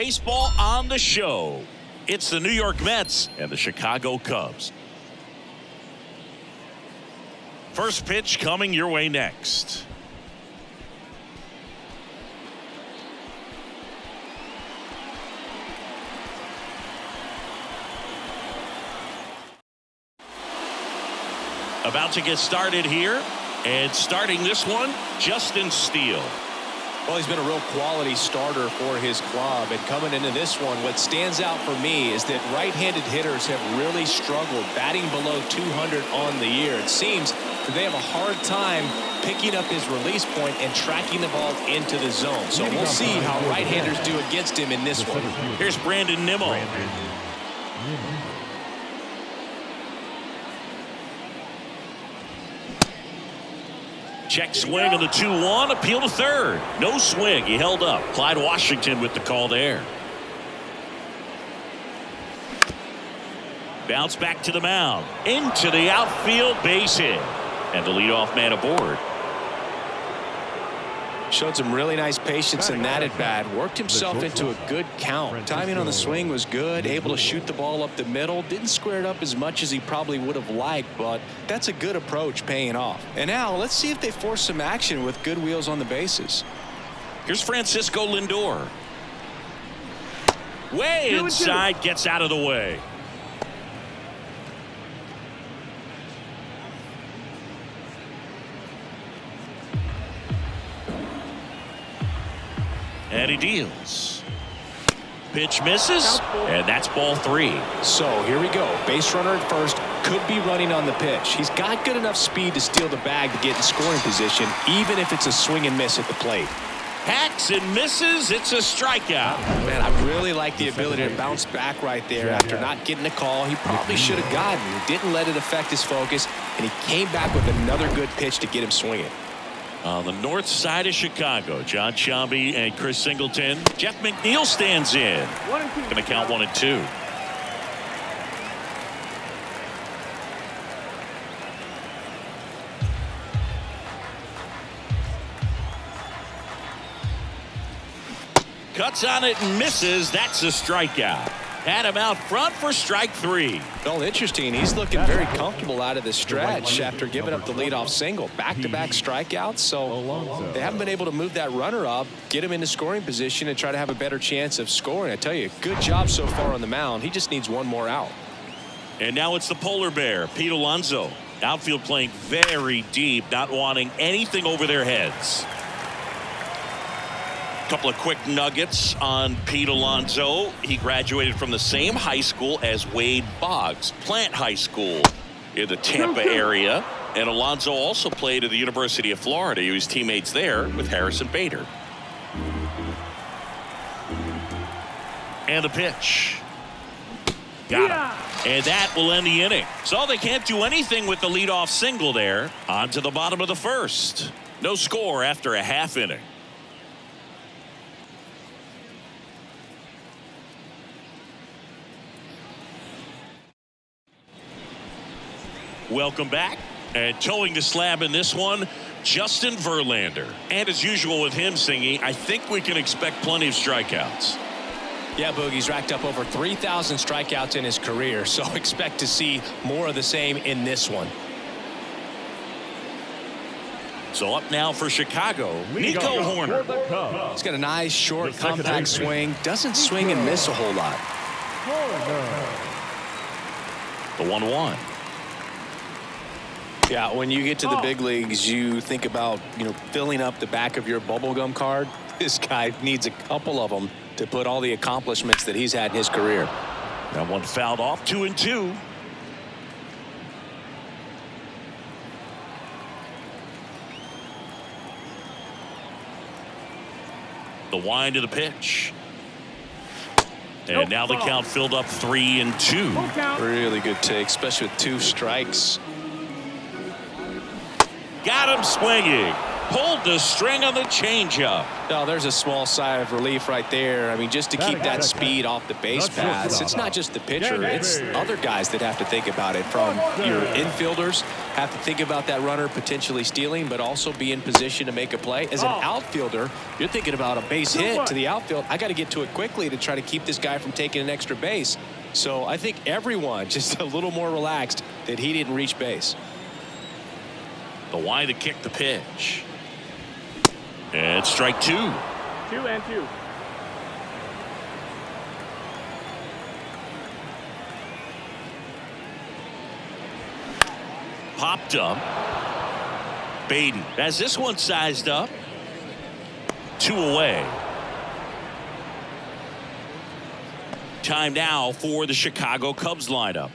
baseball on the show. It's the New York Mets and the Chicago Cubs. First pitch coming your way next. About to get started here, and starting this one, Justin Steele. Well, he's been a real quality starter for his club, and coming into this one, what stands out for me is that right-handed hitters have really struggled batting below 200 on the year. It seems that they have a hard time picking up his release point and tracking the ball into the zone. So we'll see how right-handers do against him in this one. Here's Brandon Nimmo. Check swing on the 2-1, appeal to third. No swing, he held up. Clyde Washington with the call there. Bounce back to the mound. Into the outfield, base hit. And the leadoff man aboard. Showed some really nice patience in that at bat. Worked himself into a good count. Timing on the swing was good. Able to shoot the ball up the middle. Didn't square it up as much as he probably would have liked, but that's a good approach paying off. And now let's see if they force some action with good wheels on the bases. Here's Francisco Lindor. Way inside, gets out of the way. And he deals. Pitch misses, and that's ball 3. So here we go. Base runner at first, could be running on the pitch. He's got good enough speed to steal the bag to get in scoring position, even if it's a swing and miss at the plate. Hacks and misses. It's a strikeout. Man, I really like the ability to bounce back right there after not getting a call. He probably should have gotten. He didn't let it affect his focus, and he came back with another good pitch to get him swinging. On the north side of Chicago, John Sciambi and Chris Singleton. Jeff McNeil stands in. Going to count 1 and 2. Cuts on it and misses. That's a strikeout. Had him out front for strike 3. Well, interesting. He's looking very comfortable out of the stretch after giving up the leadoff single. Back-to-back strikeouts, so they haven't been able to move that runner up, get him into scoring position, and try to have a better chance of scoring. I tell you, good job so far on the mound. He just needs one more out. And now it's the polar bear, Pete Alonso. Outfield playing very deep, not wanting anything over their heads. Couple of quick nuggets on Pete Alonso. He graduated from the same high school as Wade Boggs, Plant High School in the Tampa area. And Alonso also played at the University of Florida. He was teammates there with Harrison Bader. And the pitch. Got him. And that will end the inning. So they can't do anything with the leadoff single there. On to the bottom of the first. No score after a half inning. Welcome back. And towing the slab in this one, Justin Verlander. And as usual with him singing, I think we can expect plenty of strikeouts. Yeah, Boogie's racked up over 3,000 strikeouts in his career, so expect to see more of the same in this one. So up now for Chicago, Nico Horner. He's got a nice, short, compact swing. Doesn't swing and miss a whole lot. The 1-1. Yeah, when you get to the big leagues, you think about, filling up the back of your bubblegum card. This guy needs a couple of them to put all the accomplishments that he's had in his career. That one fouled off, 2 and 2. The wind of the pitch. And now the count filled up 3 and 2. Really good take, especially with 2 strikes. Got him swinging. pulled the string on the changeup. Oh, there's a small sigh of relief right there. I mean, just to keep that speed off the base paths, it's not just the pitcher, it's other guys that have to think about it. From your infielders have to think about that runner potentially stealing, but also be in position to make a play. As an outfielder, you're thinking about a base hit to the outfield. I got to get to it quickly to try to keep this guy from taking an extra base. So I think everyone just a little more relaxed that he didn't reach base. The Y to kick the pitch. And strike 2. 2-2. Popped up. Beatty has this one sized up. 2 away. Time now for the Chicago Cubs lineup.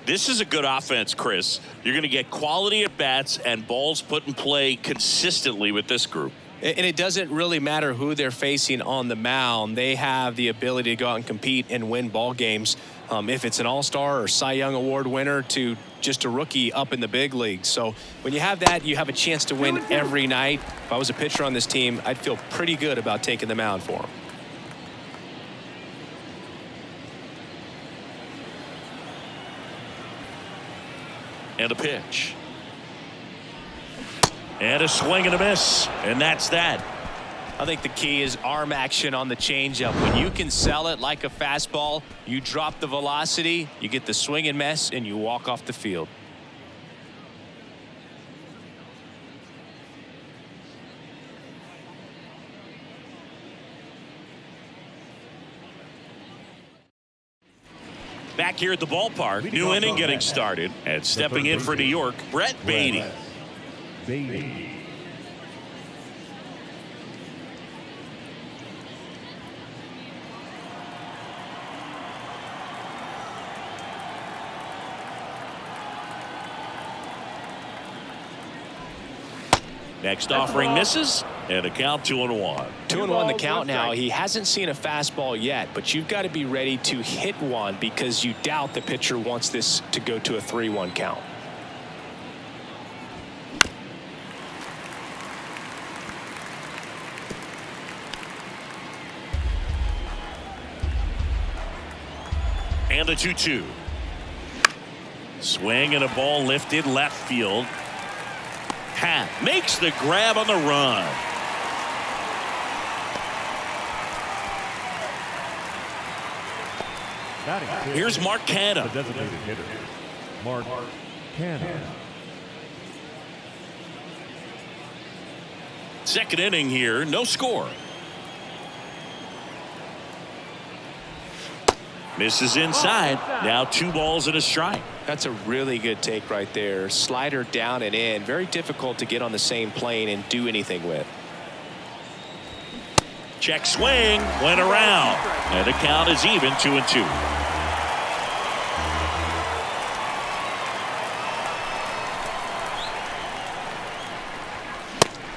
This is a good offense, Chris. You're going to get quality at bats and balls put in play consistently with this group. And it doesn't really matter who they're facing on the mound. They have the ability to go out and compete and win ball games. If it's an all-star or Cy Young Award winner to just a rookie up in the big leagues. So when you have that, you have a chance to win every night. If I was a pitcher on this team, I'd feel pretty good about taking the mound for them. And a pitch. And a swing and a miss. And that's that. I think the key is arm action on the changeup. When you can sell it like a fastball, you drop the velocity, you get the swing and miss, and you walk off the field. Back here at the ballpark, new inning getting started. And stepping in for New York, Brett Beatty. Next offering misses, and a count 2-1. 2-1 the count now. He hasn't seen a fastball yet, but you've got to be ready to hit one because you doubt the pitcher wants this to go to a 3-1 count. And a 2-2. Swing and a ball lifted left field. Pat makes the grab on the run. Here's Mark Canha. The designated hitter, Mark Canha. Second inning here, no score. Misses inside. Now 2 balls and a strike. That's a really good take right there. Slider down and in. Very difficult to get on the same plane and do anything with. Check swing. Went around. And the count is even 2-2.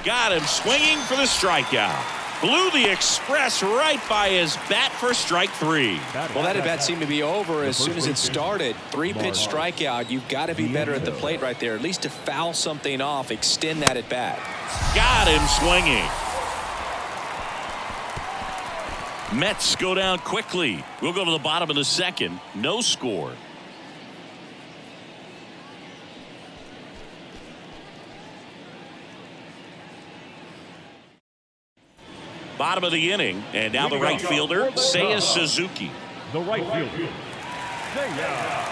Got him swinging for the strikeout. Blew the express right by his bat for strike 3. Well, that at bat seemed to be over as soon as it started. 3-pitch strikeout. You've got to be better at the plate right there, at least to foul something off, extend that at bat. Got him swinging. Mets go down quickly. We'll go to the bottom of the second. No score. Bottom of the inning, and now the right fielder, Seiya Suzuki. The right fielder, Seiya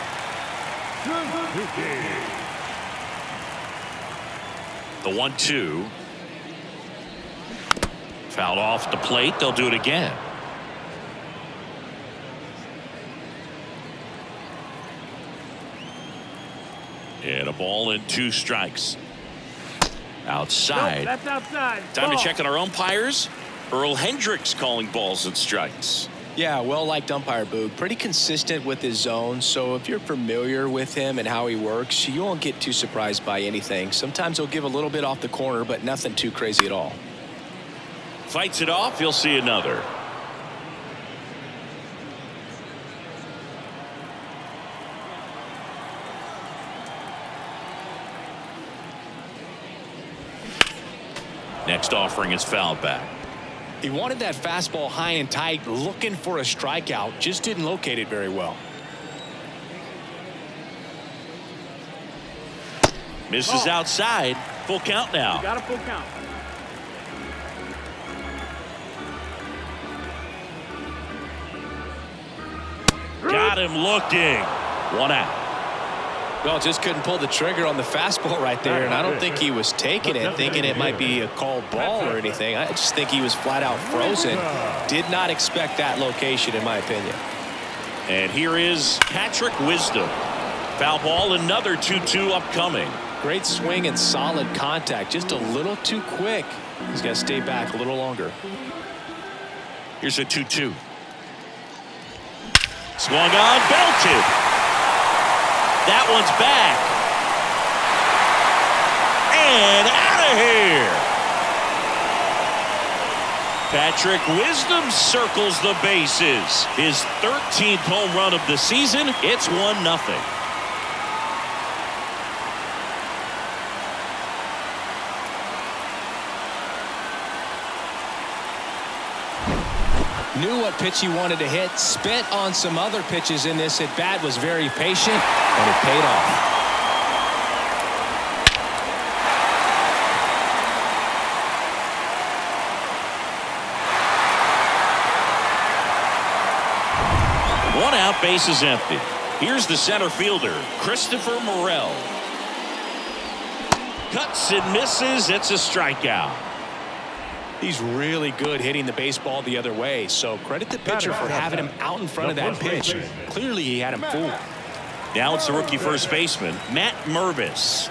Suzuki. The 1-2. Fouled off the plate. They'll do it again. And a ball and 2 strikes. Outside. Nope, that's outside. Time Ball. to check on our umpires. Earl Hendricks calling balls and strikes. Yeah, well-liked umpire, Boog. Pretty consistent with his zone, so if you're familiar with him and how he works, you won't get too surprised by anything. Sometimes he'll give a little bit off the corner, but nothing too crazy at all. Fights it off. You'll see another. Next offering is fouled back. He wanted that fastball high and tight, looking for a strikeout, just didn't locate it very well. Misses outside. Full count now. You got a full count. Got him looking. 1 out. Well, just couldn't pull the trigger on the fastball right there, and I don't think he was taking it, thinking it might be a called ball or anything. I just think he was flat out frozen. Did not expect that location, in my opinion. And here is Patrick Wisdom. Foul ball, another 2-2 upcoming. Great swing and solid contact, just a little too quick. He's got to stay back a little longer. Here's a 2-2. Swung on, belted. That one's back. And out of here. Patrick Wisdom circles the bases. His 13th home run of the season. It's 1-0. Knew what pitch he wanted to hit, spent on some other pitches in this at bat, was very patient, and it paid off. One out, base is empty. Here's the center fielder, Christopher Morel. Cuts and misses. It's a strikeout. He's really good hitting the baseball the other way, so credit the pitcher for having him out in front of that pitch. Clearly he had him fooled. Now it's the rookie first baseman, Matt Mervis.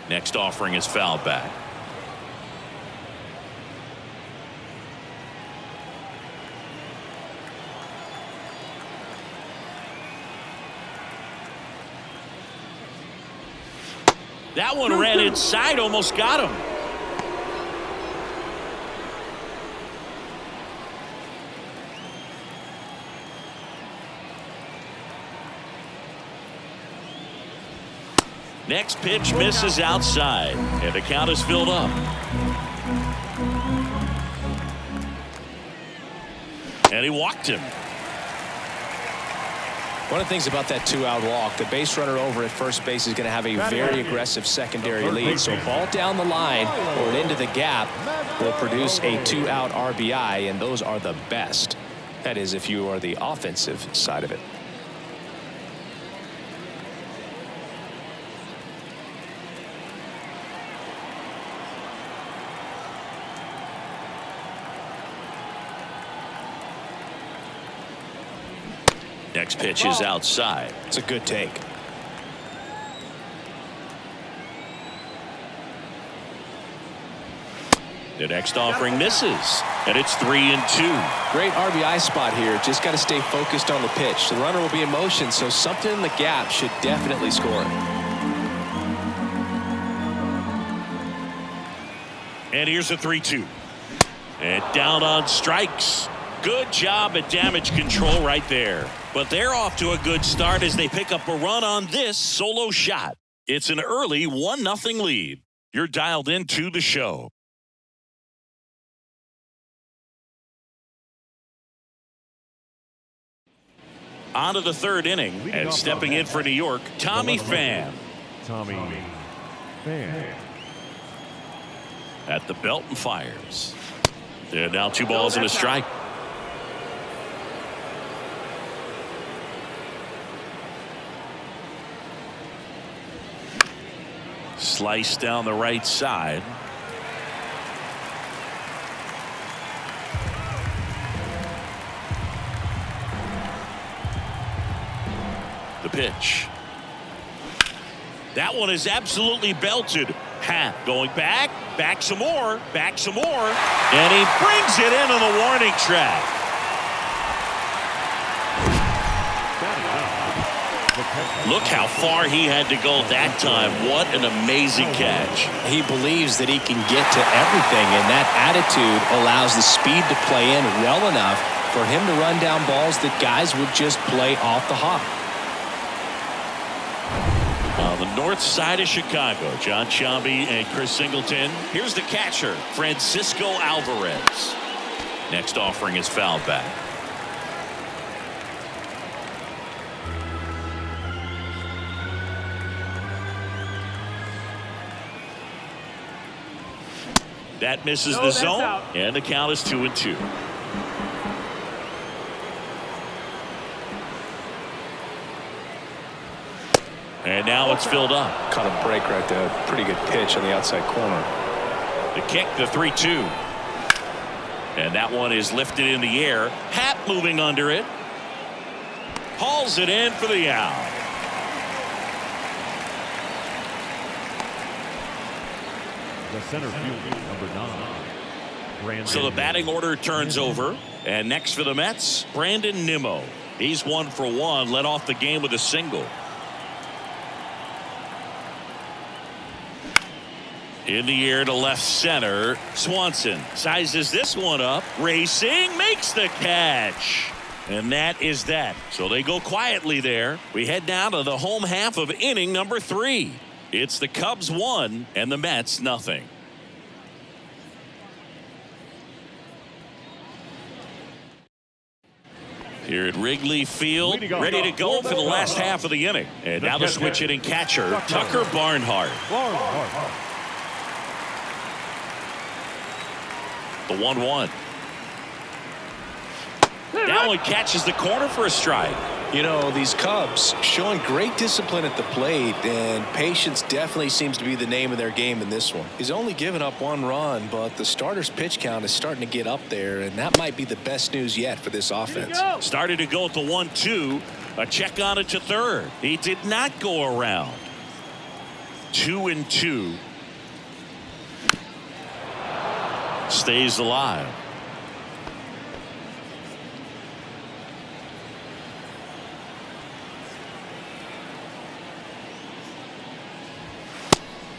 Next offering is fouled back. That one ran inside, almost got him. Next pitch misses outside, and the count is filled up. And he walked him. One of the things about that 2-out walk, the base runner over at first base is going to have a very aggressive secondary lead. So ball down the line or into the gap will produce a 2-out RBI, and those are the best. That is, if you are the offensive side of it. Next pitch is outside. It's a good take. The next offering misses, and it's 3-2. Great RBI spot here. Just got to stay focused on the pitch. The runner will be in motion, so something in the gap should definitely score. And here's a 3-2. And down on strikes. Good job at damage control right there. But they're off to a good start as they pick up a run on this solo shot. It's an early 1-0 lead. You're dialed into the show. On to the third inning, and stepping in for New York, Tommy Pham. Tommy Pham. At the belt and fires. And now 2 balls and a strike. Slice down the right side. The pitch. That one is absolutely belted. Hat going back, back some more, and he brings it into the warning track. Look how far he had to go that time. What an amazing catch. He believes that he can get to everything, and that attitude allows the speed to play in well enough for him to run down balls that guys would just play off the hop. On the north side of Chicago, John Sciambi and Chris Singleton. Here's the catcher, Francisco Alvarez. Next offering is fouled back. That misses the zone, and the count is 2-2. And now it's filled up. Caught a break right there. Pretty good pitch on the outside corner. The kick, the 3-2. And that one is lifted in the air. Happ moving under it. Hauls it in for the out. The center fielder, number 9. Brandon. So the batting order turns over. And next for the Mets, Brandon Nimmo. He's 1 for 1. Led off the game with a single. In the air to left center. Swanson sizes this one up. Racing, makes the catch. And that is that. So they go quietly there. We head down to the home half of inning number 3. It's the Cubs 1 and the Mets nothing. Here at Wrigley Field, ready to go for the last half of the inning. And now the switch hitting catcher, Tucker Barnhart. The 1-1. That one catches the corner for a strike. You know, these Cubs showing great discipline at the plate, and patience definitely seems to be the name of their game in this one. He's only given up 1 run, but the starter's pitch count is starting to get up there, and that might be the best news yet for this offense. Started to go at the 1-2. A check on it to third. He did not go around. 2-2. Stays alive.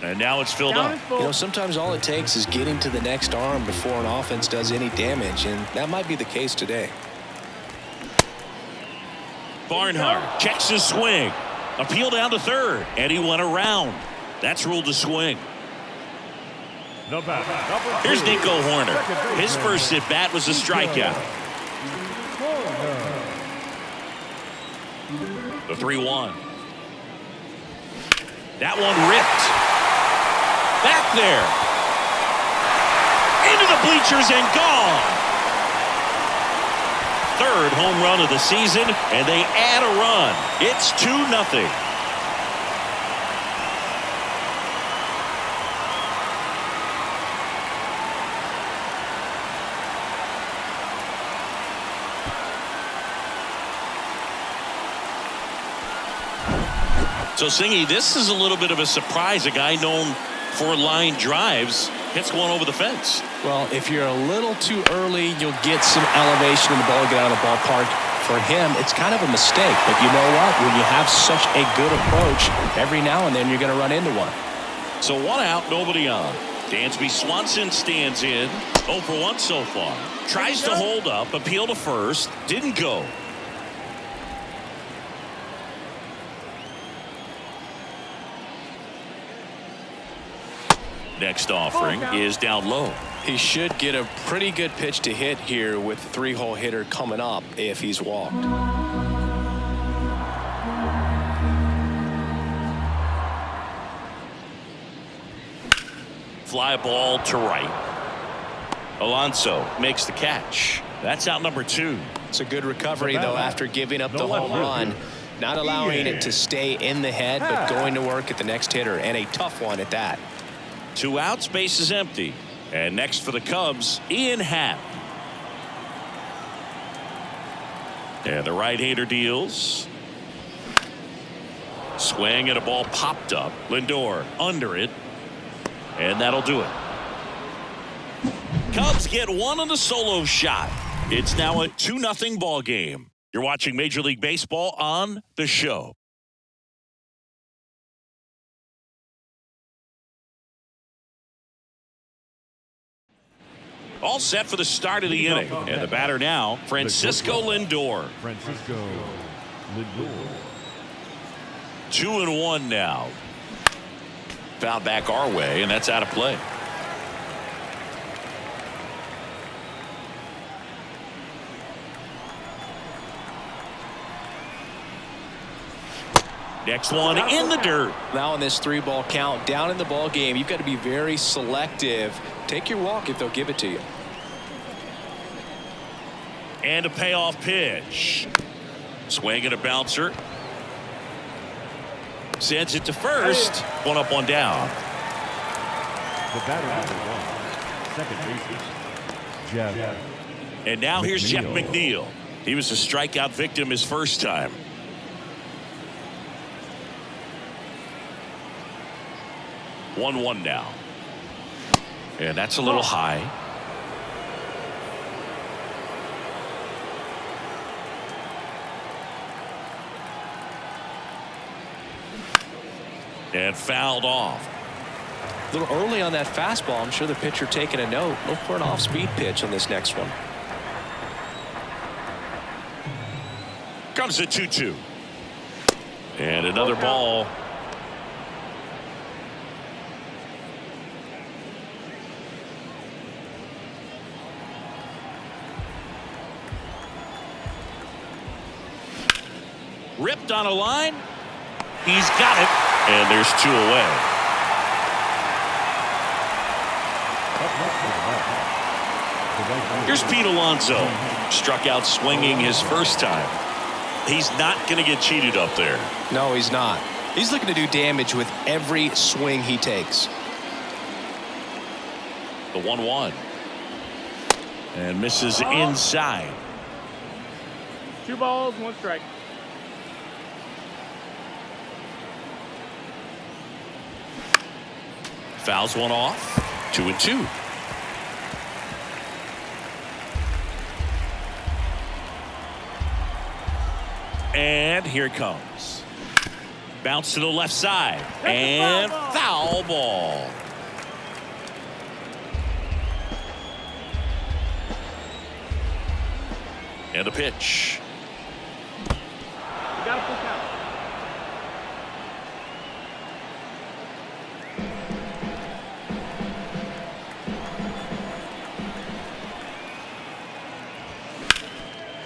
And now it's filled up. You know, sometimes all it takes is getting to the next arm before an offense does any damage, and that might be the case today. Barnhart checks his swing. Appeal down to third, and he went around. That's ruled a swing. Here's Nico Horner. His first at bat was a strikeout. The 3-1. That one ripped. Back there. Into the bleachers and gone. Third home run of the season, and they add a run. It's 2-0. So, Singy, this is a little bit of a surprise. A guy known for line drives hits one over the fence. Well, if you're a little too early, you'll get some elevation and the ball get out of the ballpark. For him, it's kind of a mistake. But you know what? When you have such a good approach, every now and then you're going to run into one. So 1 out, nobody on. Dansby Swanson stands in. 0 for 1 so far. Tries to hold up, appeal to first. Didn't go. Next offering is down low. He should get a pretty good pitch to hit here with the 3-hole hitter coming up if he's walked. Fly ball to right. Alonso makes the catch. That's out number 2. It's a good recovery, though, after giving up the home run. Not allowing it to stay in the head, but going to work at the next hitter, and a tough one at that. 2 outs, base is empty. And next for the Cubs, Ian Happ. And the right-hander deals. Swing and a ball popped up. Lindor under it. And that'll do it. Cubs get one on the solo shot. It's now a 2-0 ball game. You're watching Major League Baseball on The Show. All set for the start of the inning. And the batter now, Francisco Lindor. 2-1 now. Foul back our way, and that's out of play. Next one in the dirt. Now in this 3-ball count, down in the ball game, you've got to be very selective. Take your walk if they'll give it to you. And a payoff pitch. Swing and a bouncer. Sends it to first. One up, one down. The batter number 1, second baseman, Jeff. And now here's Jeff McNeil. He was a strikeout victim his first time. One now. And that's a little high. And fouled off. A little early on that fastball. I'm sure the pitcher taking a note. Look for an off-speed pitch on this next one. Comes the 2-2. And another ball. Ripped on a line. He's got it. And there's 2 away. Here's Pete Alonso. Struck out swinging his first time. He's not going to get cheated up there. No, he's not. He's looking to do damage with every swing he takes. The 1-1. And misses inside. 2 balls, 1 strike. Fouls one off. 2-2. And here it comes. Bounce to the left side. And foul ball. And a pitch. You got to push out.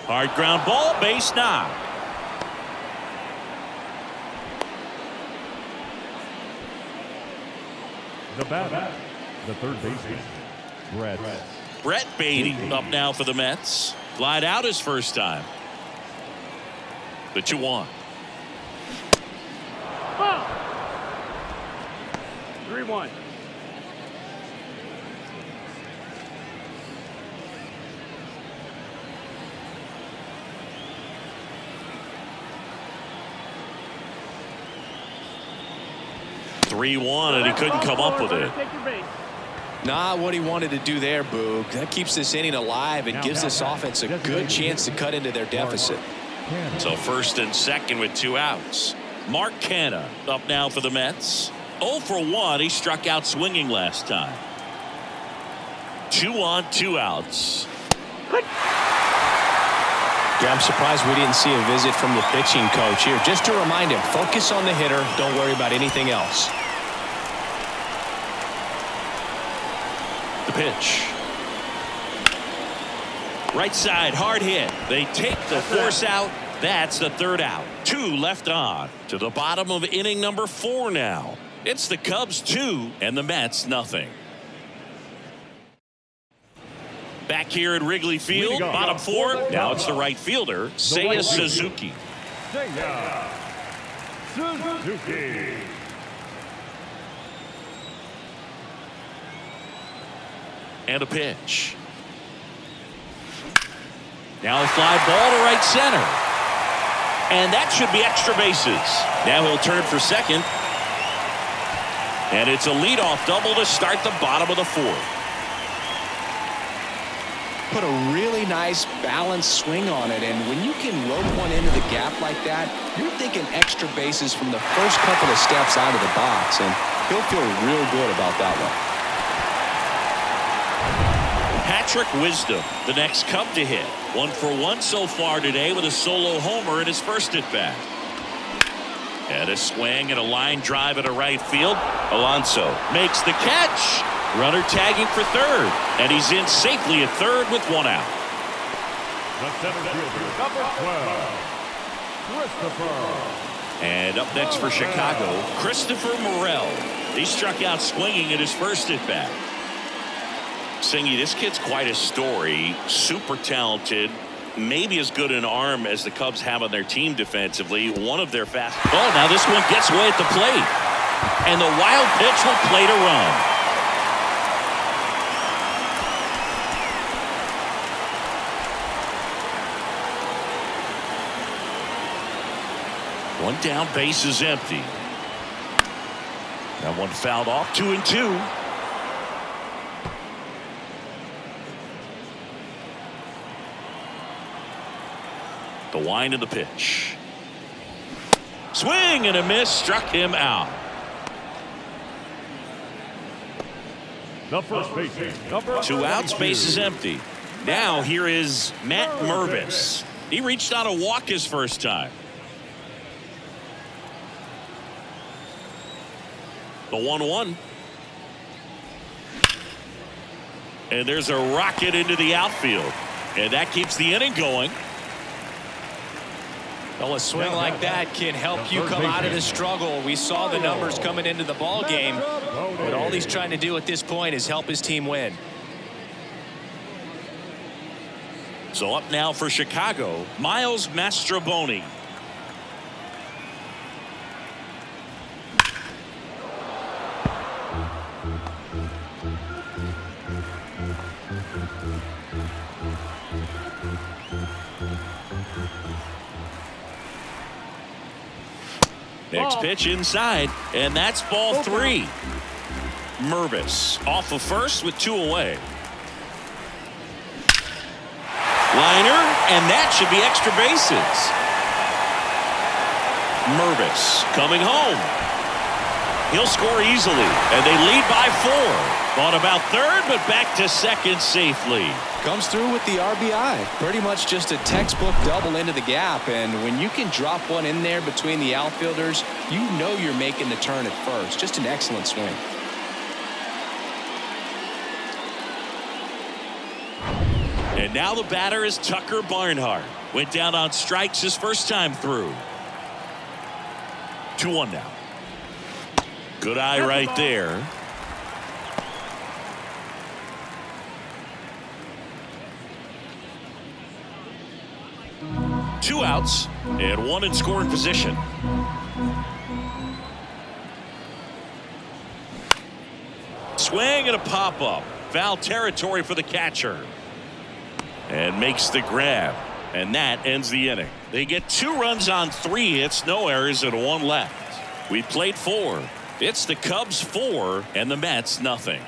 Hard ground ball, base knock. The batter, the third baseman, Brett Beatty up now for the Mets. Flied out his first time. The 2-1. Ball. 3-1. And he couldn't come up with it. Not what he wanted to do there, Boog. That keeps this inning alive and gives this offense a good chance to cut into their deficit. So first and second with 2 outs. Mark Canha up now for the Mets. 0 for 1. He struck out swinging last time. 2 on, 2 outs. Yeah, I'm surprised we didn't see a visit from the pitching coach here. Just to remind him, focus on the hitter. Don't worry about anything else. The pitch. Right side, hard hit. They take the force out. That's the 3rd out. 2 left on. To the bottom of inning number 4 now. It's the Cubs 2 and the Mets nothing. Back here at Wrigley Field, bottom 4. Now it's the right fielder, Seiya Suzuki. Suzuki. And a pitch. Now a fly ball to right center. And that should be extra bases. Now he'll turn for second. And it's a leadoff double to start the bottom of the 4th. Put a really nice balanced swing on it, and when you can rope one into the gap like that, you're thinking extra bases from the first couple of steps out of the box, and he'll feel real good about that one. Patrick Wisdom, the next Cub to hit. 1 for 1 so far today with a solo homer in his first at bat. And a swing and a line drive at a right field. Alonso makes the catch. Runner tagging for third. And he's in safely at third with one out. The center fielder, number 12, Christopher. And up next for Chicago, Christopher Morel. He struck out swinging at his first at bat. Singy, this kid's quite a story. Super talented. Maybe as good an arm as the Cubs have on their team defensively. One of their fast. Oh, now this one gets away at the plate. And the wild pitch will play to run. One down, base is empty. That one fouled off, 2-2. The wind of the pitch. Swing and a miss, struck him out. The first baseman, number 2 outs, base is empty. Now here is Matt Mervis. He reached out a walk his first time. The 1-1. And there's a rocket into the outfield. And that keeps the inning going. Well, a swing like that can help you come out of the struggle. We saw the numbers coming into the ball game. But all he's trying to do at this point is help his team win. So up now for Chicago, Miles Mastrobuoni. Next pitch inside, and that's ball 3. Mervis off of first with 2 away. Liner, and that should be extra bases. Mervis coming home. He'll score easily, and they lead by 4. Thought about third, but back to second safely. Comes through with the RBI. Pretty much just a textbook double into the gap. And when you can drop one in there between the outfielders, you know you're making the turn at first. Just an excellent swing. And now the batter is Tucker Barnhart. Went down on strikes his first time through. 2-1 now. Good eye right there. Two outs and 1 in scoring position. Swing and a pop-up. Foul territory for the catcher. And makes the grab. And that ends the inning. They get 2 runs on 3 hits, no errors, and 1 left. We played 4. It's the Cubs 4 and the Mets nothing.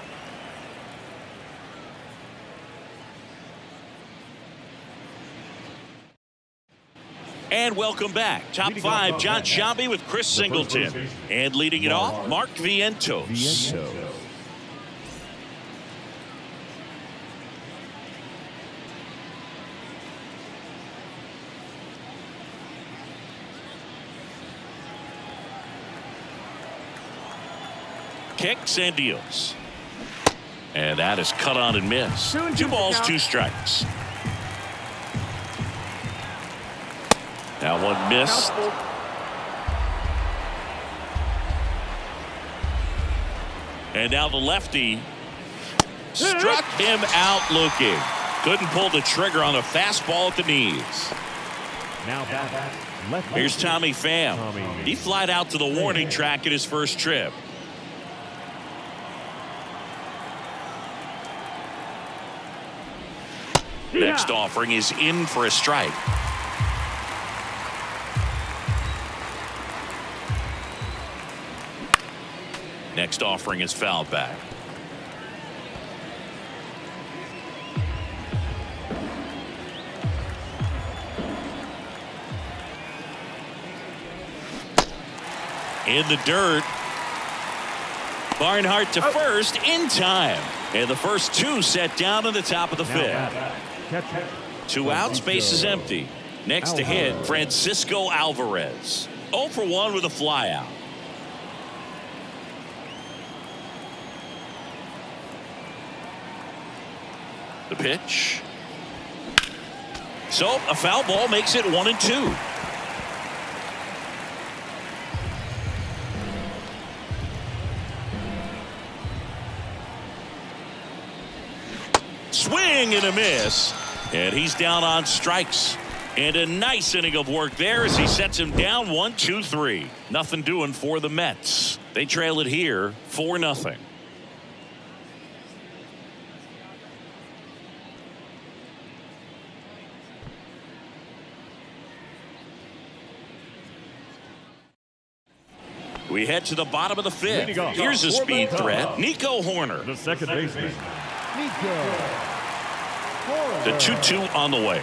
And welcome back. Top 5, John Sciambi with Chris Singleton. And leading it off, Mark Vientos. Kicks and deals. And that is cut on and missed. 2 balls, 2 strikes. Now one missed. And now the lefty struck him out looking. Couldn't pull the trigger on a fastball at the knees. Now back. Here's Tommy Pham. He flied out to the warning track at his first trip. Next offering is in for a strike. Next offering is fouled back. In the dirt. Barnhart to first in time. And the first 2 set down in the top of the 5th. 2 outs, base is empty. Next to hit, Francisco Alvarez. 0 for 1 with a flyout. The pitch. So a foul ball makes it 1-2. Swing and a miss, and he's down on strikes. And a nice inning of work there as he sets him down 1-2-3. Nothing doing for the Mets. They trail it here 4-0. We head to the bottom of the fifth. Here's a speed threat, Nico Horner. The second baseman, Nico Horner. The 2-2 on the way.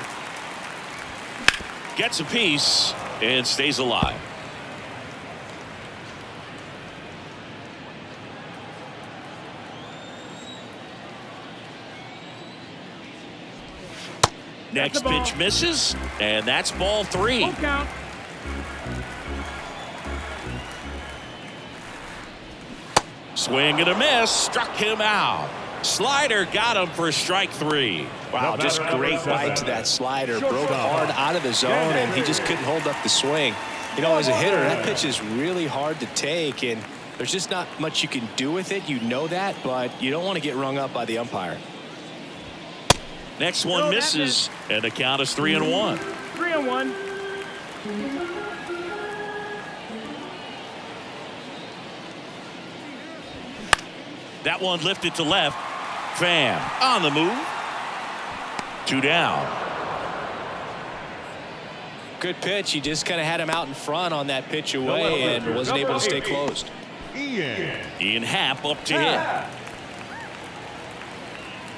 Gets a piece and stays alive. Next pitch misses, and that's ball 3. Full count. Swing and a miss, struck him out. Slider got him for strike 3. Wow, just great bite to that slider. Broke hard out of the zone, and he just couldn't hold up the swing. You know, as a hitter, that pitch is really hard to take, and there's just not much you can do with it. You know that, but you don't want to get rung up by the umpire. Next one misses, and the count is 3-1. 3-1. That one lifted to left. Pham on the move. 2 down. Good pitch. He just kind of had him out in front on that pitch away and wasn't able to stay closed. Ian Happ up to hit.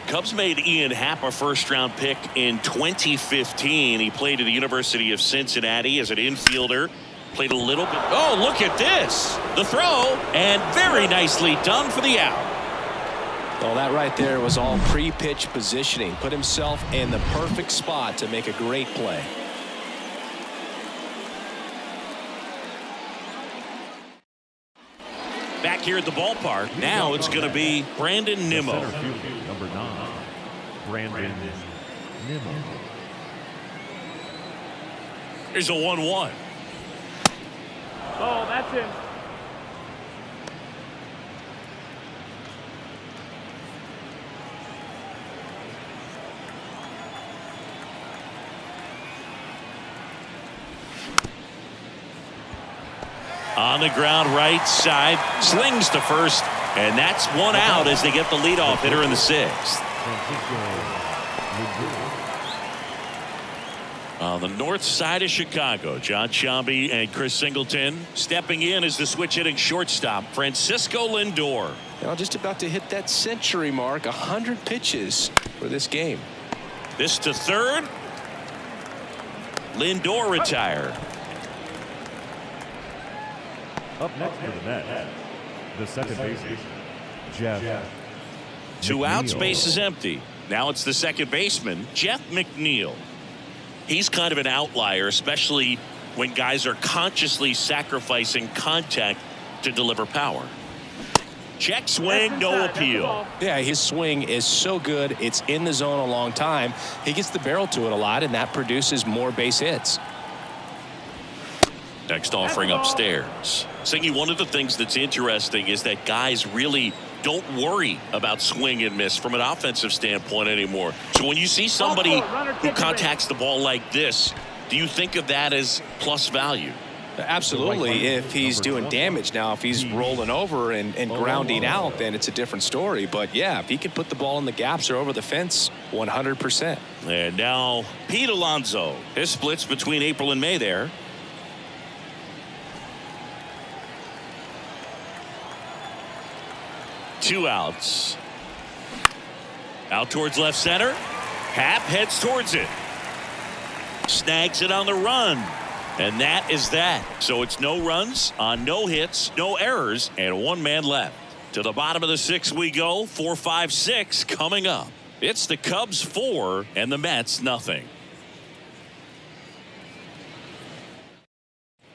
Cubs made Ian Happ a first-round pick in 2015. He played at the University of Cincinnati as an infielder. Played a little bit. Oh, look at this. The throw, and very nicely done for the out. Well, that right there was all pre-pitch positioning. Put himself in the perfect spot to make a great play. Back here at the ballpark, now it's going to be Brandon Nimmo. Number 9, Brandon Nimmo. Here's a 1-1. Oh, that's him. On the ground, right side, slings to first, and that's one out as they get the leadoff hitter in the 6th. On the north side of Chicago, John Sciambi and Chris Singleton stepping in as the switch hitting shortstop, Francisco Lindor. Now just about to hit that century mark, 100 pitches for this game. This to third. Lindor retired. Up next for the Mets, the second baseman, Jeff. 2 outs, McNeil. base is empty. Now it's the second baseman, Jeff McNeil. He's kind of an outlier, especially when guys are consciously sacrificing contact to deliver power. Check swing, no appeal. Yeah, his swing is so good. It's in the zone a long time. He gets the barrel to it a lot, and that produces more base hits. Next offering upstairs. Singy, one of the things that's interesting is that guys really don't worry about swing and miss from an offensive standpoint anymore. So when you see somebody who contacts the ball like this, do you think of that as plus value? Absolutely. If he's doing damage now, if he's rolling over and grounding out, then it's a different story. But yeah, if he can put the ball in the gaps or over the fence, 100%. And now Pete Alonso. His splits between April and May there. Two outs. Out towards left center. Happ heads towards it. Snags it on the run. And that is that. So it's no runs on no hits, no errors, and 1 man left. To the bottom of the 6th we go. 4, 5, 6 coming up. It's the Cubs 4 and the Mets nothing.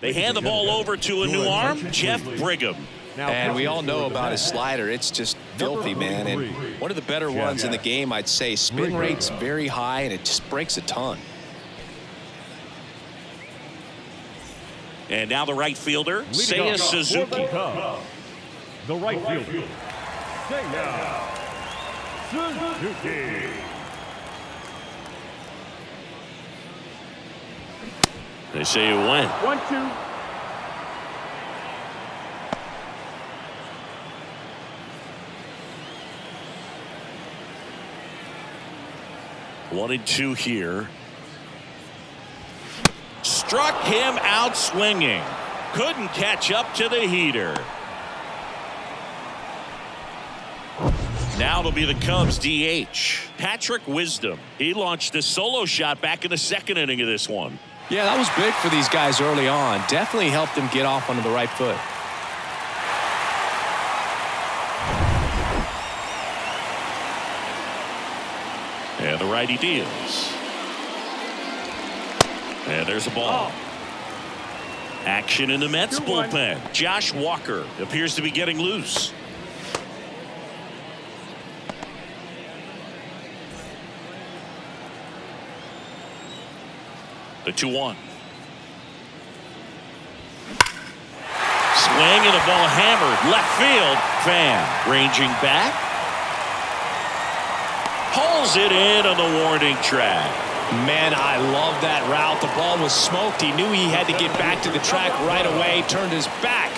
They hand the ball over to a new arm, Jeff Brigham. And we all know about his slider. It's just filthy, man. And one of the better ones in the game, I'd say. Spin rate's very high, and it just breaks a ton. And now the right fielder, Seiya Suzuki. The right fielder, Seiya Suzuki. They say you win. 1-2. One and two here. Struck him out swinging. Couldn't catch up to the heater. Now it'll be the Cubs DH, Patrick Wisdom. He launched a solo shot back in the second inning of this one. Yeah, that was big for these guys early on. Definitely helped them get off onto the right foot. And the righty deals. And there's a ball. Action in the Mets bullpen. Josh Walker appears to be getting loose. The 2-1. Swing and the ball hammered left field. Pham ranging back. Pulls it in on the warning track. Man, I love that route. The ball was smoked. He knew he had to get back to the track right away. Turned his back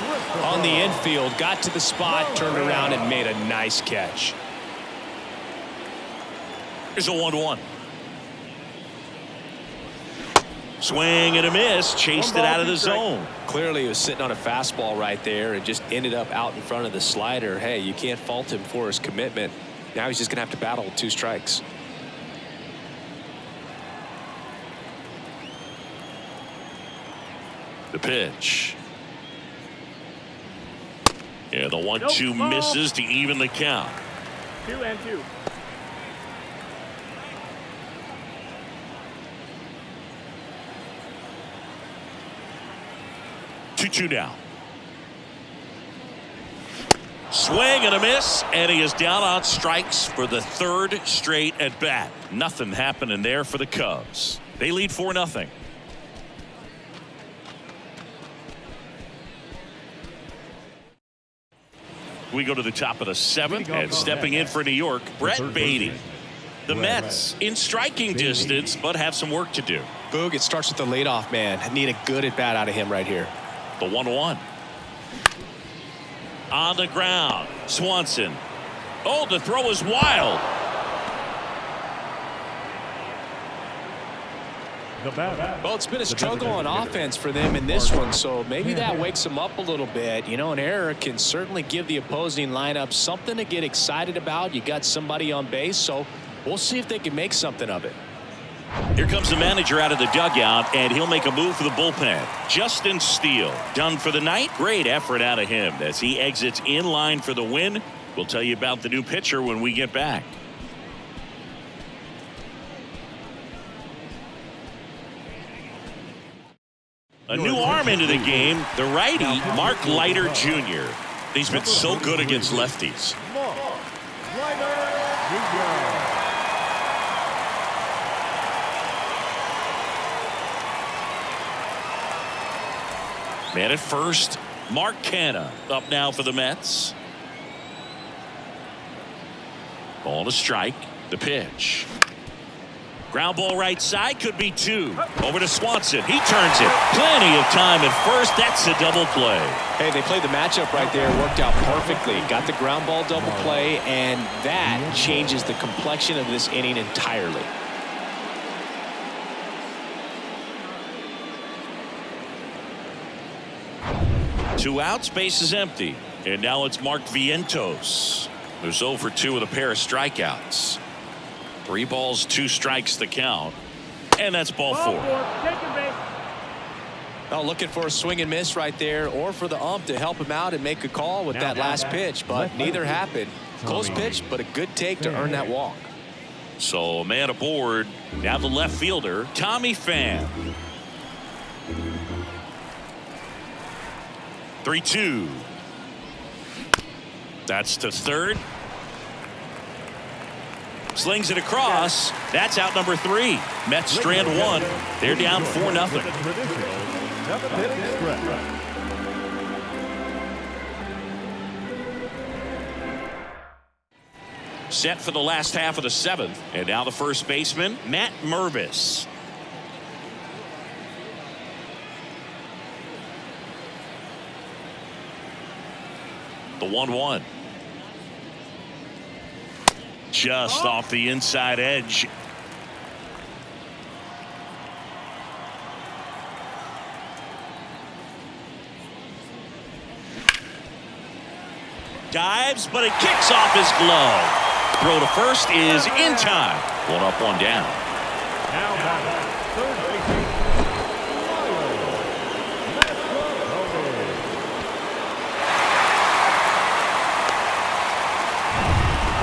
on the infield. Got to the spot, turned around, and made a nice catch. Here's a 1-1. Swing and a miss. Chased it out of the zone. Clearly, he was sitting on a fastball right there and just ended up out in front of the slider. Hey, you can't fault him for his commitment. Now he's just going to have to battle with 2 strikes. The pitch. Yeah, the 1-2 misses to even the count. 2-2. Two down. Swing and a miss, and he is down on strikes for the 3rd straight at bat. Nothing happening there for the Cubs. They lead 4-0. We go to the top of the 7th, and stepping in for New York, Brett Beatty. The Mets in striking distance, but have some work to do. Boog, it starts with the leadoff man. Need a good at bat out of him right here. The 1-1. On the ground, Swanson. Oh, the throw is wild. Well, it's been a struggle on offense for them in this one, so maybe that wakes them up a little bit. You know, an error can certainly give the opposing lineup something to get excited about. You got somebody on base, so we'll see if they can make something of it. Here comes the manager out of the dugout, and he'll make a move for the bullpen. Justin Steele done for the night. Great effort out of him as he exits in line for the win. We'll tell you about the new pitcher when we get back. A new arm into the game, the righty, Mark Leiter Jr. He's been so good against lefties. Man at first, Mark Canha up now for the Mets. Ball to strike. The pitch. Ground ball right side, could be 2. Over to Swanson. He turns it. Plenty of time at first. That's a double play. Hey, they played the matchup right there. Worked out perfectly. Got the ground ball double play, and that changes the complexion of this inning entirely. Two outs, base is empty. And now it's Mark Vientos, who's 0 for 2 with a pair of strikeouts. 3 balls, 2 strikes the count. And that's ball 4. Oh, looking for a swing and miss right there, or for the ump to help him out and make a call with that last pitch, but neither happened. Close pitch, but a good take to earn that walk. So a man aboard. Now the left fielder, Tommy Pham. 3-2. That's to third. Slings it across. That's out number 3. Mets strand 1. They're down 4-0. Set for the last half of the 7th. And now the first baseman, Matt Mervis. The 1-1. Just off the inside edge. Dives, but it kicks off his glove. Throw to first is in time. 1 up, 1 down. Now batting, third baseman,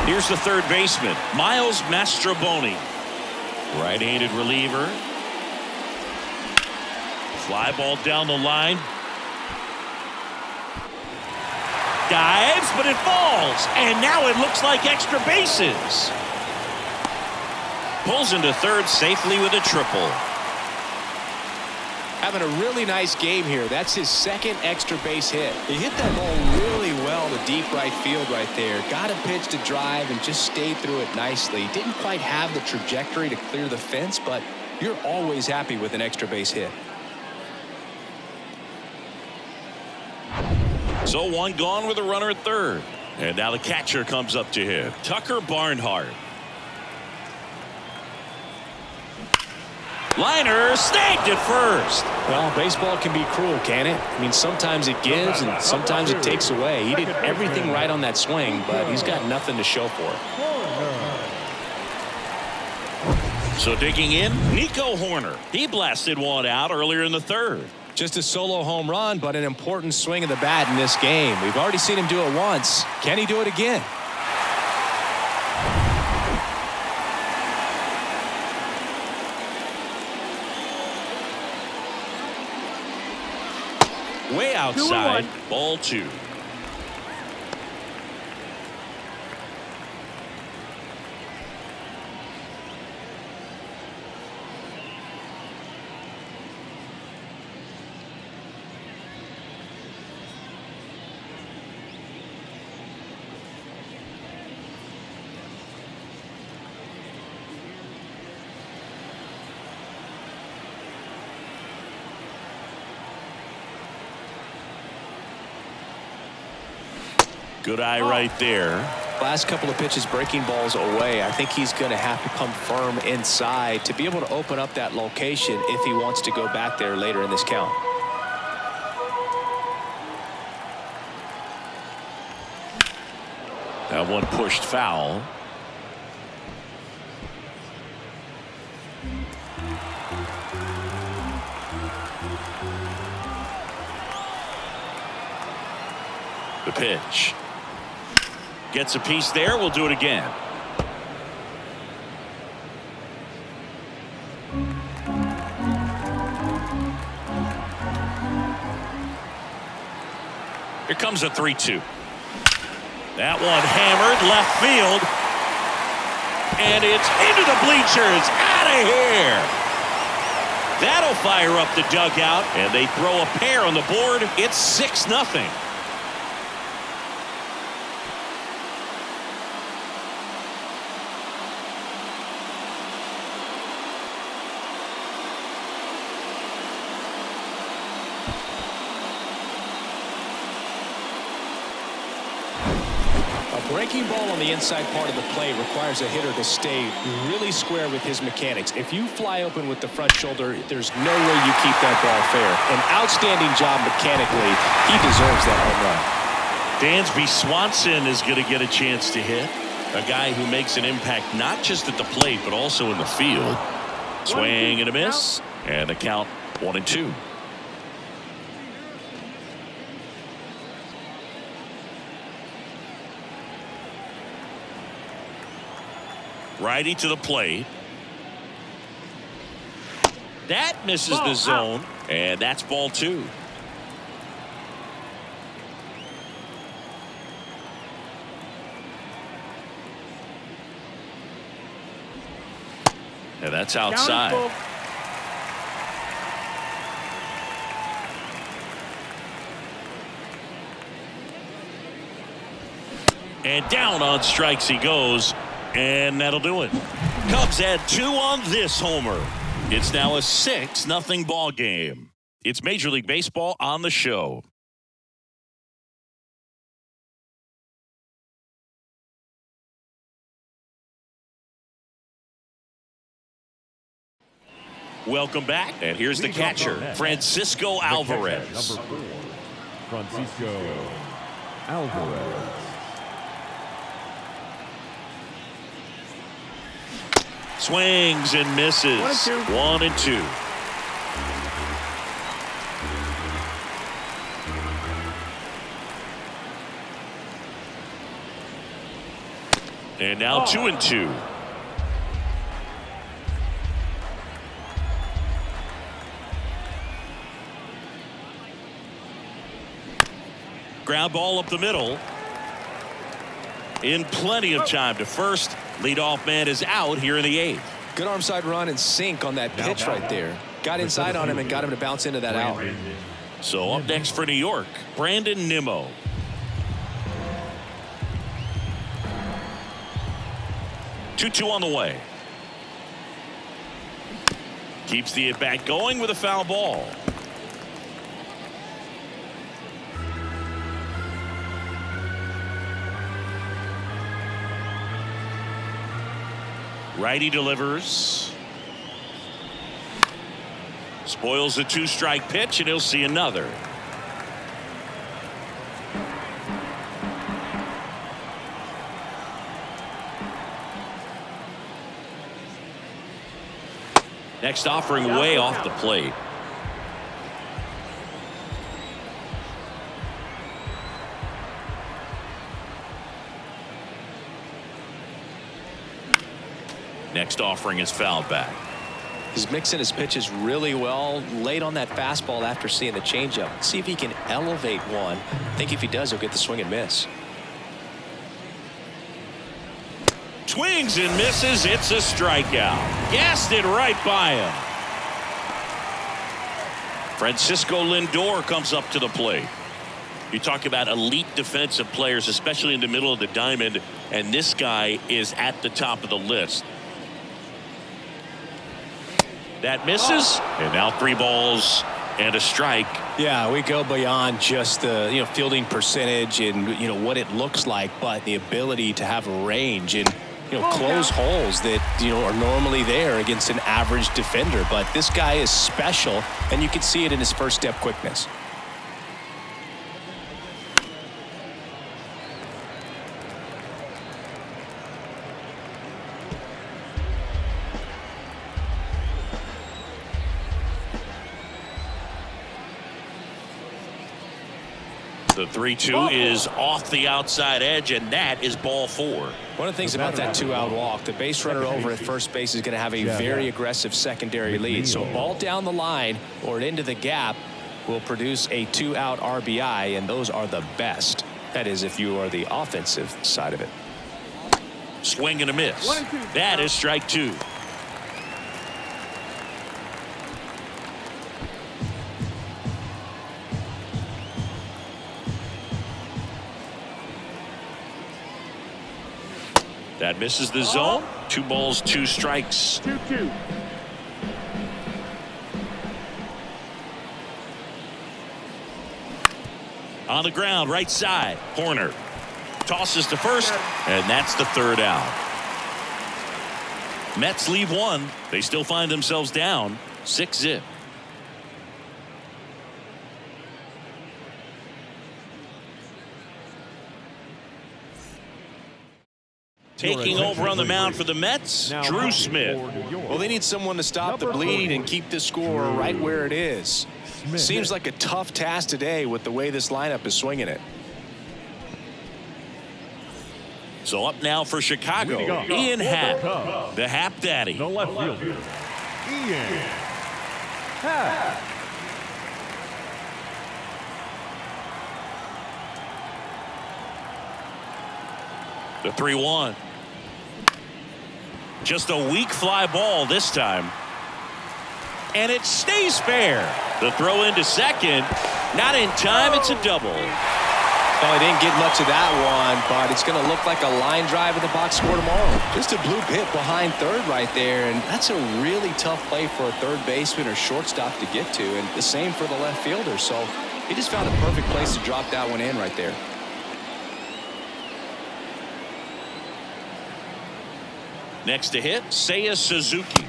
Here's the third baseman, Miles Mastrobuoni. Right-handed reliever. Fly ball down the line. Dives, but it falls. And now it looks like extra bases. Pulls into third safely with a triple. Having a really nice game here. That's his second extra base hit. He hit that ball really well to deep right field right there. Got a pitch to drive and just stayed through it nicely. Didn't quite have the trajectory to clear the fence, but you're always happy with an extra base hit. So 1 gone with a runner at third. And now the catcher comes up to him, Tucker Barnhart. Liner snagged at first. Well, baseball can be cruel, can it? I mean, sometimes it gives and sometimes it takes away. He did everything right on that swing, but he's got nothing to show for it. So digging in, Nico Horner. He blasted one out earlier in the third. Just a solo home run, but an important swing of the bat in this game. We've already seen him do it once. Can he do it again? Way outside. Ball 2. Good eye right there. Last couple of pitches breaking balls away. I think he's going to have to come firm inside to be able to open up that location if he wants to go back there later in this count. That one pushed foul. The pitch. Gets a piece there. We'll do it again. Here comes a 3-2. That one hammered left field. And it's into the bleachers. Out of here. That'll fire up the dugout. And they throw a pair on the board. It's 6-0. Breaking ball on the inside part of the plate requires a hitter to stay really square with his mechanics. If you fly open with the front shoulder, there's no way you keep that ball fair. An outstanding job mechanically. He deserves that home run. Dansby Swanson is going to get a chance to hit. A guy who makes an impact not just at the plate but also in the field. Swing and a miss. And the count 1-2. Righty to the plate. That misses the zone. And that's ball 2. that's outside. Down And down on strikes he goes, and that'll do it. Cubs add 2 on this homer. It's now a 6-0 ball game. It's Major League Baseball on the show. Welcome back, and here's the catcher, Francisco Alvarez. Number 4, Francisco Alvarez. Swings and misses. 1 and 2. 1 and 2. And now 2 and 2. Ground ball up the middle. In plenty of time to first. Leadoff man is out here in the 8th. Good arm side run and sink on that pitch right there. Got inside on him and got him to bounce into that out. So up next for New York, Brandon Nimmo. Two on the way. Keeps the at-bat going with a foul ball. Righty delivers. Spoils the 2-strike pitch, and he'll see another. Next offering way off the plate. Next offering is fouled back. He's mixing his pitches really well. Late on that fastball after seeing the changeup. See if he can elevate one. I think if he does, he'll get the swing and miss. Swings and misses. It's a strikeout. Gassed it right by him. Francisco Lindor comes up to the plate. You talk about elite defensive players, especially in the middle of the diamond, and this guy is at the top of the list. That misses, and now 3 balls and a strike. Yeah, we go beyond just the fielding percentage and what it looks like, but the ability to have range and close holes that are normally there against an average defender. But this guy is special, and you can see it in his first step quickness. The 3-2 is off the outside edge, and that is ball 4. One of the things about that 2-out walk, the base runner over at first base is going to have a very aggressive secondary lead. So ball down the line or into the gap will produce a 2-out RBI, and those are the best. That is, if you are the offensive side of it. Swing and a miss. That is strike 2. That misses the zone. 2 balls, 2 strikes. 2-2. On the ground, right side. Horner tosses to first, and that's the 3rd out. Mets leave 1. They still find themselves down 6-0. Taking over on the mound for the Mets, Drew Smith. Well, they need someone to stop the bleeding and keep the score right where it is. Seems like a tough task today with the way this lineup is swinging it. So up now for Chicago, Ian Happ, the Happ Daddy. The left fielder, Ian Happ. The 3-1. Just a weak fly ball this time. And it stays fair. The throw into second. Not in time. It's a double. Oh, he didn't get much of that one, but it's going to look like a line drive in the box score tomorrow. Just a bloop hit behind third right there, and that's a really tough play for a third baseman or shortstop to get to, and the same for the left fielder. So he just found a perfect place to drop that one in right there. Next to hit, Seiya Suzuki.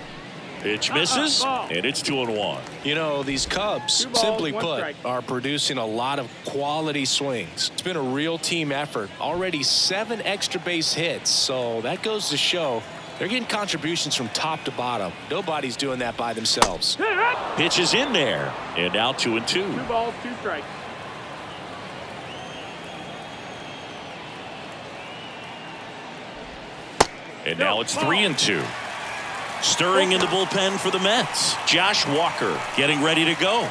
Pitch misses, and it's 2-1. You know, these Cubs, simply put, are producing a lot of quality swings. It's been a real team effort. Already 7 extra base hits, so that goes to show they're getting contributions from top to bottom. Nobody's doing that by themselves. Pitch is in there, and now 2-2. 2 balls, 2 strikes. And now it's 3-2. Stirring in the bullpen for the Mets. Josh Walker getting ready to go.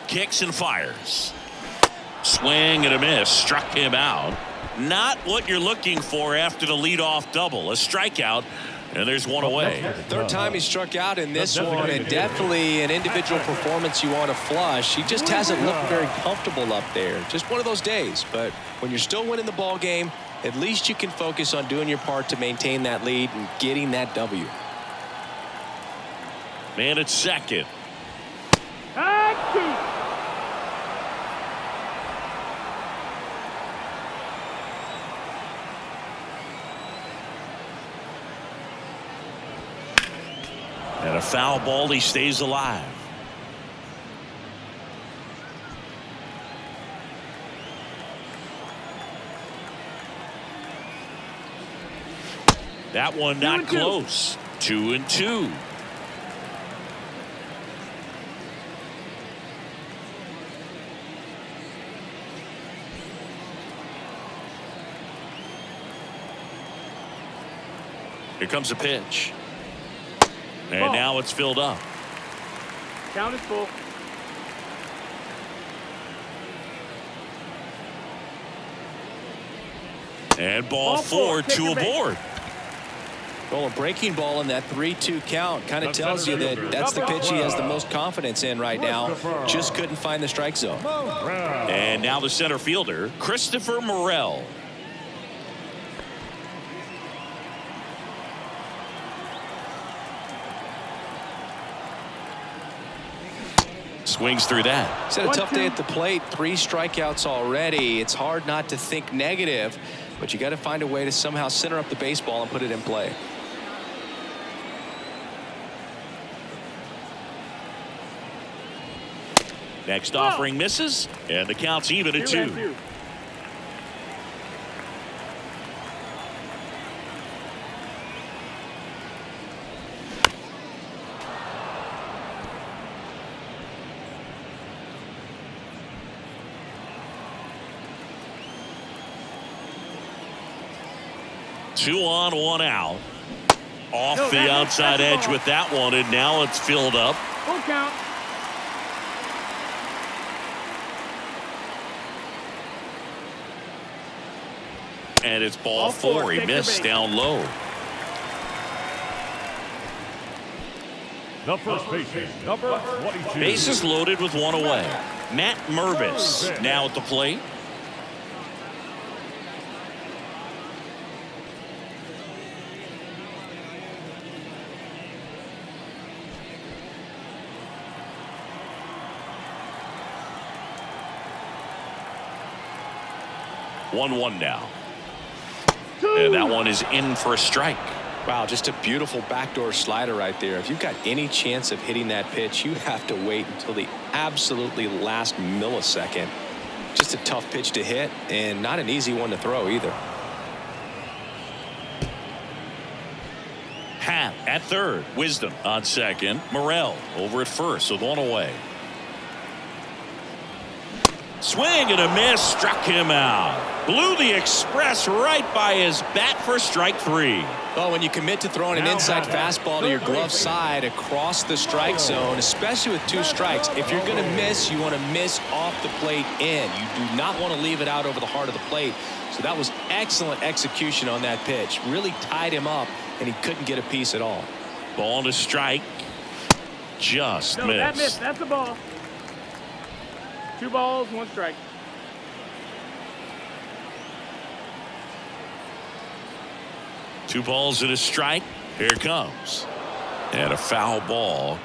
Kicks and fires. Swing and a miss. Struck him out. Not what you're looking for after the leadoff double. A strikeout. And there's one away. Third time he struck out in this one, and definitely an individual performance you want to flush. He just hasn't looked very comfortable up there. Just one of those days. But when you're still winning the ball game, at least you can focus on doing your part to maintain that lead and getting that W. Man at second. And a foul ball, he stays alive. That one not close. 2-2. Here comes a pitch. And now it's filled up. Count is full. And ball 4, 2 aboard. Well, a breaking ball in that 3-2 count kind of tells you that that's the pitch he has the most confidence in right now. Just couldn't find the strike zone. And now the center fielder, Christopher Morel. Swings through that. He's had a tough day at the plate. 3 strikeouts already. It's hard not to think negative, but you got to find a way to somehow center up the baseball and put it in play. Next offering misses, and the count's even at 2. Two on, 1 out. Off the outside edge with that one, and now it's filled up. Full count. And it's ball 4. He missed down low. The first baseman, number 22. Bases loaded with 1 away. Matt Mervis now at the plate. One now. And that one is in for a strike. Wow, just a beautiful backdoor slider right there. If you've got any chance of hitting that pitch, you have to wait until the absolutely last millisecond. Just a tough pitch to hit, and not an easy one to throw either. Happ at third. Wisdom on second. Morel over at first with 1 away. Swing and a miss, struck him out. Blew the express right by his bat for strike 3. Well, when you commit to throwing an inside fastball to your glove side across the strike zone, especially with 2 strikes, if you're going to miss, you want to miss off the plate in. You do not want to leave it out over the heart of the plate. So that was excellent execution on that pitch. Really tied him up, and he couldn't get a piece at all. Ball to strike. Just missed. That missed. That's the ball. 2 balls, 1 strike. Two balls and a strike. Here it comes. And a foul ball.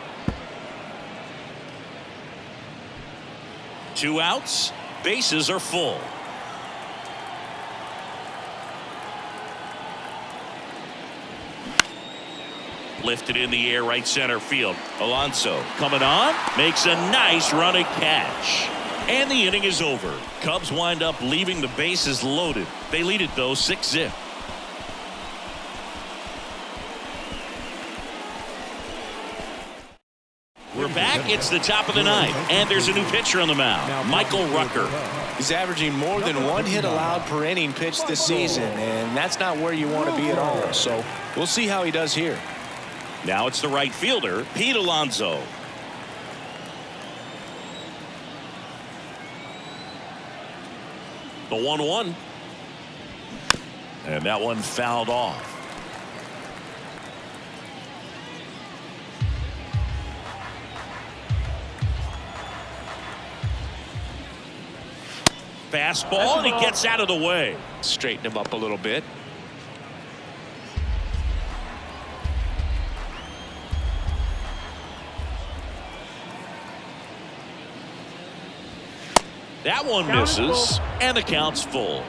2 outs. Bases are full. Lifted in the air, right center field. Alonso coming on, makes a nice running catch. And the inning is over. Cubs wind up leaving the bases loaded. They lead it though 6-0. We're back. It's the top of the 9th, and there's a new pitcher on the mound, Michael Rucker. He's averaging more than 1 hit allowed per inning pitched this season, and that's not where you want to be at all. So we'll see how he does here. Now it's the right fielder, Pete Alonso. The 1-1. And that one fouled off. Fastball, and he gets out of the way. Straighten him up a little bit. That one misses, and the count's full.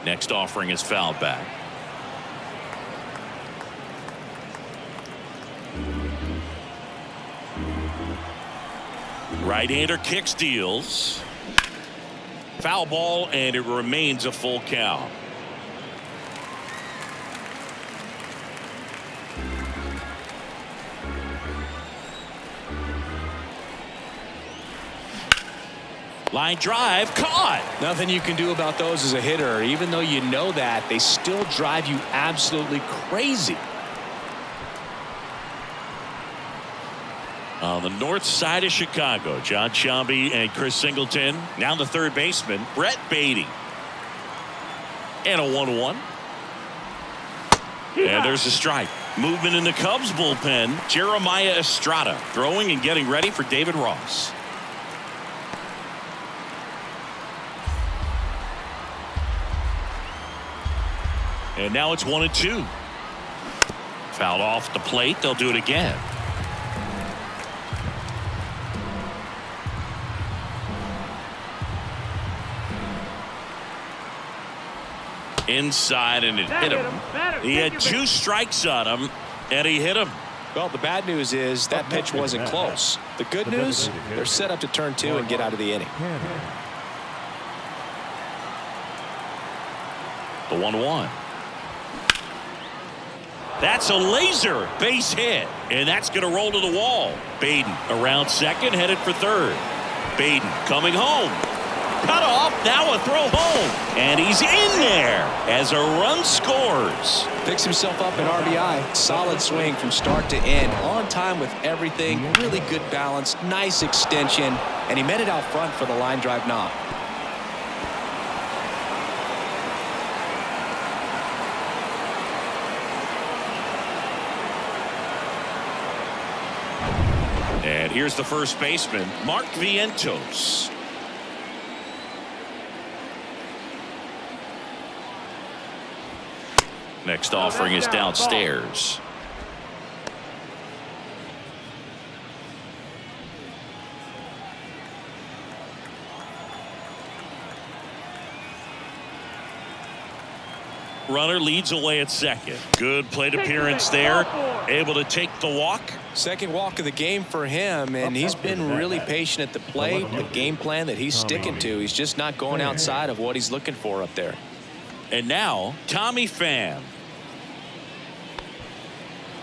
Next offering is fouled back. Right-hander kicks, deals. Foul ball, and it remains a full count. Line drive, caught. Nothing you can do about those as a hitter. Even though you know that, they still drive you absolutely crazy. On the north side of Chicago, John Sciambi and Chris Singleton. Now the third baseman, Brett Beatty. And a 1-1. And there's a strike. Movement in the Cubs bullpen. Jeremiah Estrada throwing and getting ready for David Ross. And now it's 1-2. Fouled off the plate. They'll do it again. Inside, and it hit him. He had 2 strikes on him, and he hit him. Well, the bad news is that pitch wasn't close. The good news, they're set up to turn 2 and get out of the inning. The 1-1. That's a laser base hit, and that's going to roll to the wall. Baden around second, headed for third. Baden coming home. Cut off, now a throw home, and he's in there as a run scores. Picks himself up an RBI. Solid swing from start to end, on time with everything. Really good balance, nice extension, and he met it out front for the line drive knock. And here's the first baseman, Mark Vientos. Next offering is downstairs. Runner leads away at second. Good plate appearance there. Able to take the walk. Second walk of the game for him, and he's been really patient at the plate. The game plan that he's sticking to. He's just not going outside of what he's looking for up there. And now, Tommy Pham.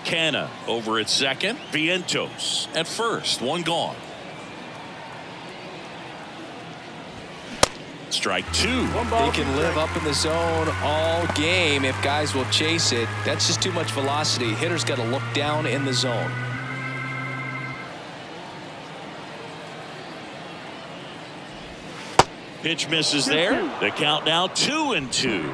Canna over at second. Vientos at first. One gone. Strike two. He can live up in the zone all game if guys will chase it. That's just too much velocity. Hitter's got to look down in the zone. Pitch misses there. The count now 2-2.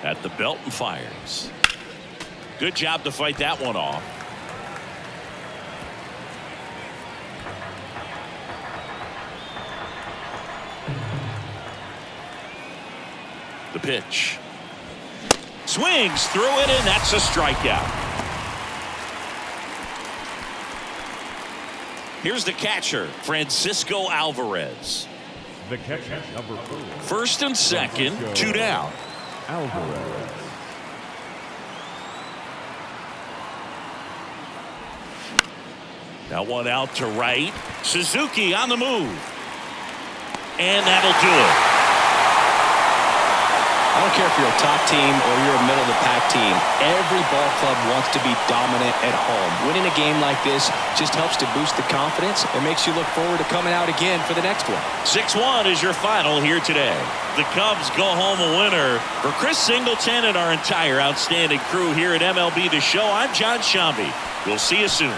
At the belt and fires. Good job to fight that one off. The pitch. Swings through it, and that's a strikeout. Here's the catcher, Francisco Alvarez. The catcher, number 4. First and second, 2 down. Alvarez. Now one out to right. Suzuki on the move. And that'll do it. I don't care if you're a top team or you're a middle of the pack team. Every ball club wants to be dominant at home. Winning a game like this just helps to boost the confidence and makes you look forward to coming out again for the next one. 6-1 is your final here today. The Cubs go home a winner. For Chris Singleton and our entire outstanding crew here at MLB The Show, I'm John Shambi. We'll see you soon.